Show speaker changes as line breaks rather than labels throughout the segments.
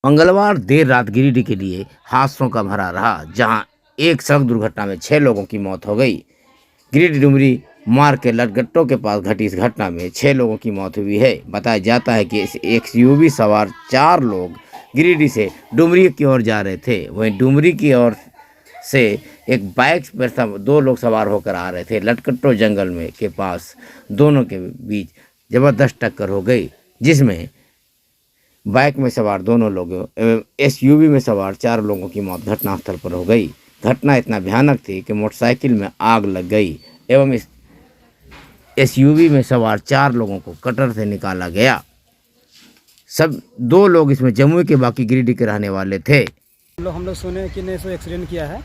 मंगलवार देर रात गिरिडीह के लिए हादसों का भरा रहा, जहां एक सड़क दुर्घटना में 6 लोगों की मौत हो गई। गिरिडीह डुमरी मार्ग के लटगट्टों के पास घटी इस घटना में 6 लोगों की मौत हुई है। बताया जाता है कि इस एक्सयूवी सवार 4 लोग गिरिडीह से डुमरी की ओर जा रहे थे। वहीं डुमरी की ओर से एक बाइक पर 2 लोग सवार होकर आ रहे थे। लटगट्टों जंगल में के पास दोनों के बीच जबरदस्त टक्कर हो गई, जिसमें बाइक में सवार दोनों लोगों एवं एसयूवी में सवार 4 लोगों की मौत घटनास्थल पर हो गई। घटना इतना भयानक थी कि मोटरसाइकिल में आग लग गई एवं इस एसयूवी में सवार 4 लोगों को कटर से निकाला गया। सब 2 लोग इसमें जमुई के, बाकी गिरिडीह के रहने वाले थे।
हम लोग सुने कि ने सो एक्सीडेंट किया है।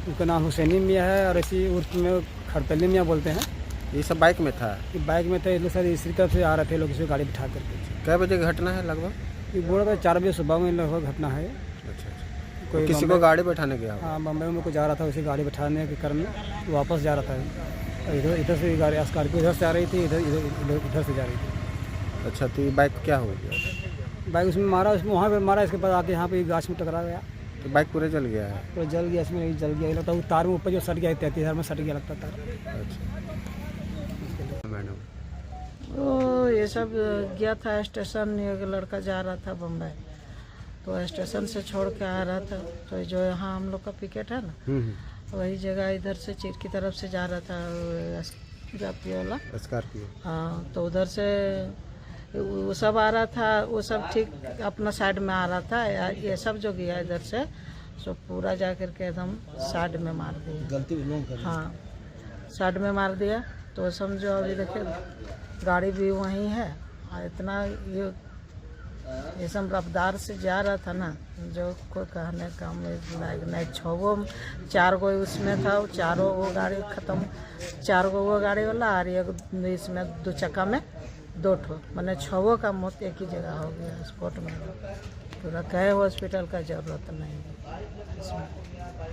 उनका नाम हुसैनी मियाँ है और इसी उर्फ में खड़पल्ली मियाँ बोलते हैं।
ये सब बाइक में था?
ये बाइक में थे, सर इसी तरफ से आ रहे थे लोग, इसी गाड़ी बिठा करके।
कै बजे की घटना है लगभग?
ये बोल रहा था 4 बजे सुबह में लगभग घटना है।
अच्छा। कोई किसी को गाड़ी बैठाने गया?
हाँ, बम्बई में को जा रहा था, उसी गाड़ी बैठाने के कारण वापस जा रहा था। इधर से गाड़ी स्कॉर्पियो इधर से आ रही थी, इधर से जा रही थी।
अच्छा, तो ये बाइक क्या हो गया?
बाइक उसमें मारा, उसमें वहाँ पर मारा, इसके बाद आके यहाँ पे गाछ में टकरा गया।
तो बाइक पूरे जल गया है?
तो जल गया, इसमें जल गया लगता है। तार में ऊपर जो सट गया, 33,000 में सट गया लगता तार।
अच्छा मैडम,
तो ये सब गया था स्टेशन, एक लड़का जा रहा था बम्बई, तो स्टेशन से छोड़ के आ रहा था। तो जो यहाँ हम लोग का पिकेट है ना, वही जगह इधर से चीर की तरफ से जा रहा था स्कॉर्पियो वाला।
स्कॉर्पियो?
हाँ, तो उधर से वो सब आ रहा था, वो सब ठीक अपना साइड में आ रहा था। ये सब जो गया इधर से सो पूरा जा कर के एकदम साइड में मार दिया।
गलती
हाँ, साइड में मार दिया। तो समझो अभी देखिए गाड़ी भी वहीं है और इतना ये सब रफ्तार से जा रहा था ना, जो कोई कहने का नहीं। 4 गो उसमें था, 4 वो गाड़ी ख़त्म, 4 गो वो गाड़ी वाला और एक इसमें 2 चक्का में 2 ठो, मैंने 6 का मौत एक ही जगह हो गया स्पॉट में। पूरा कहे हॉस्पिटल का ज़रूरत नहीं है इसमें।